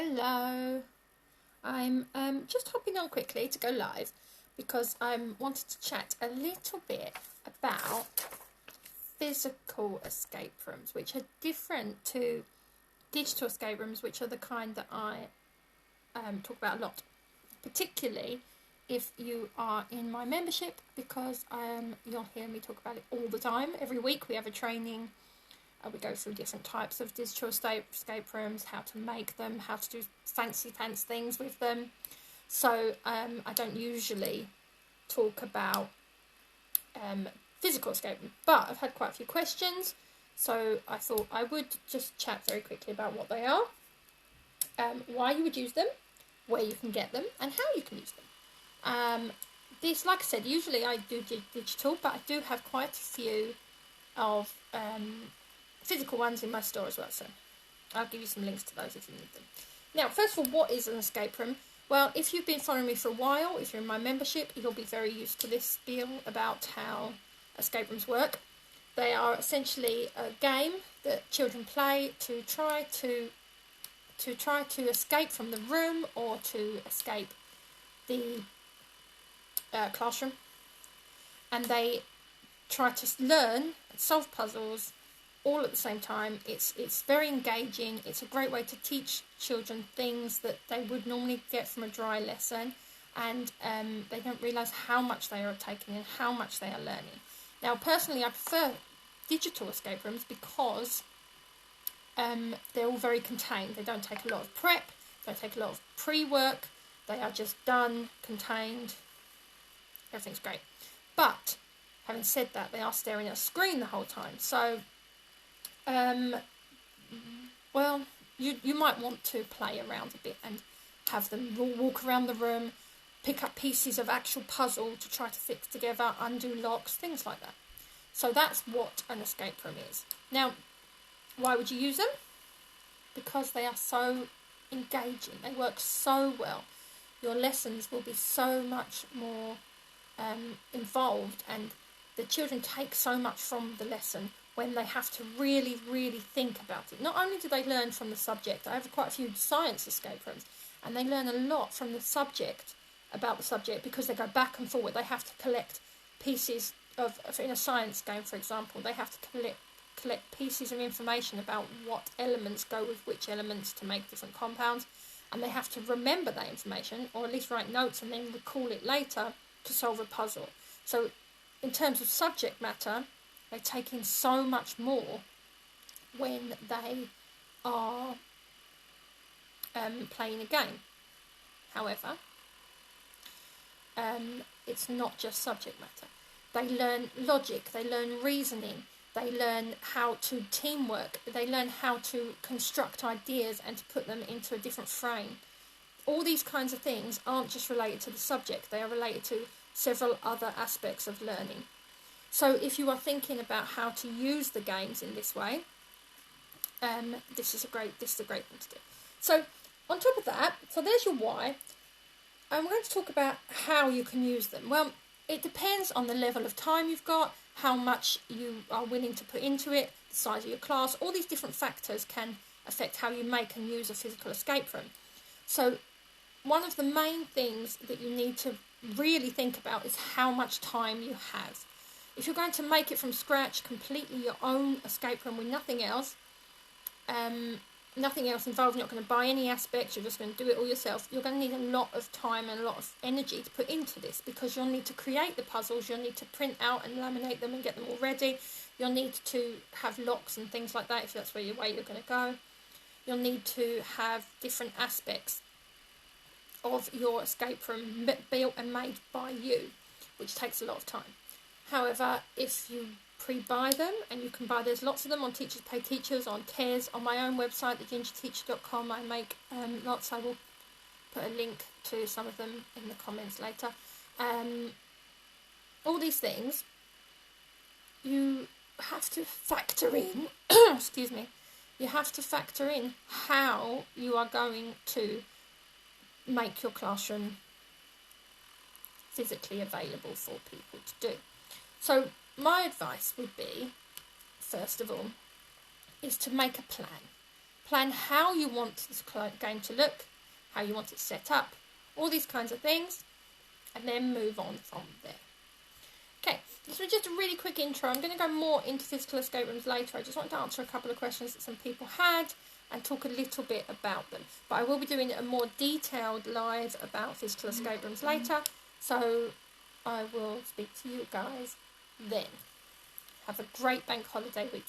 Hello, I'm just hopping on quickly to go live because I wanted to chat a little bit about physical escape rooms, which are different to digital escape rooms, which are the kind that I talk about a lot, particularly if you are in my membership, because you'll hear me talk about it all the time. Every week we have a training. We go through different types of digital escape rooms, how to make them, how to do fancy pants things with them. So I don't usually talk about physical escape rooms, but I've had quite a few questions, so I thought I would just chat very quickly about what they are, why you would use them, where you can get them, and how you can use them. This, like I said, usually I do digital, but I do have quite a few of physical ones in my store as well, so I'll give you some links to those if you need them. Now, first of all, what is an escape room? Well, if you've been following me for a while, if you're in my membership, you'll be very used to this spiel about how escape rooms work. They are essentially a game that children play to try to escape from the room or to escape the classroom, and they try to learn and solve puzzles all at the same time. It's very engaging. It's a great way to teach children things that they would normally get from a dry lesson, and they don't realise how much they are taking and how much they are learning. Now, personally, I prefer digital escape rooms because they're all very contained. They don't take a lot of prep, they don't take a lot of pre-work, they are just done, contained, everything's great. But, having said that, they are staring at a screen the whole time, so well, you might want to play around a bit and have them walk around the room, pick up pieces of actual puzzle to try to fix together, undo locks, things like that. So that's what an escape room is. Now, why would you use them? Because they are so engaging. They work so well. Your lessons will be so much more involved, and the children take so much from the lesson when they have to really, really think about it. Not only do they learn from the subject, I have quite a few science escape rooms, and they learn a lot from the subject, about the subject, because they go back and forward. They have to collect pieces of, in a science game, for example, they have to collect pieces of information about what elements go with which elements to make different compounds, and they have to remember that information, or at least write notes and then recall it later to solve a puzzle. So in terms of subject matter, they take in so much more when they are playing a game. However, it's not just subject matter. They learn logic, they learn reasoning, they learn how to teamwork, they learn how to construct ideas and to put them into a different frame. All these kinds of things aren't just related to the subject, they are related to several other aspects of learning. So if you are thinking about how to use the games in this way, this is a great thing to do. So on top of that, so there's your why. I'm going to talk about how you can use them. Well, it depends on the level of time you've got, how much you are willing to put into it, the size of your class. All these different factors can affect how you make and use a physical escape room. So one of the main things that you need to really think about is how much time you have. If you're going to make it from scratch, completely your own escape room with nothing else involved, you're not going to buy any aspects, you're just going to do it all yourself, you're going to need a lot of time and a lot of energy to put into this, because you'll need to create the puzzles, you'll need to print out and laminate them and get them all ready, you'll need to have locks and things like that if that's where you're going to go, you'll need to have different aspects of your escape room built and made by you, which takes a lot of time. However, if you pre-buy them, and you can buy, there's lots of them on Teachers Pay Teachers, on Cares, on my own website, thegingerteacher.com, I make lots. I will put a link to some of them in the comments later. All these things, you have to factor in, excuse me, you have to factor in how you are going to make your classroom physically available for people to do. So my advice would be, first of all, is to make a plan. plan how you want this game to look, how you want it set up, all these kinds of things, and then move on from there. Okay, this was just a really quick intro. I'm going to go more into physical escape rooms later. I just want to answer a couple of questions that some people had and talk a little bit about them. But I will be doing a more detailed live about physical escape rooms later. So I will speak to you guys then. Have a great bank holiday weekend.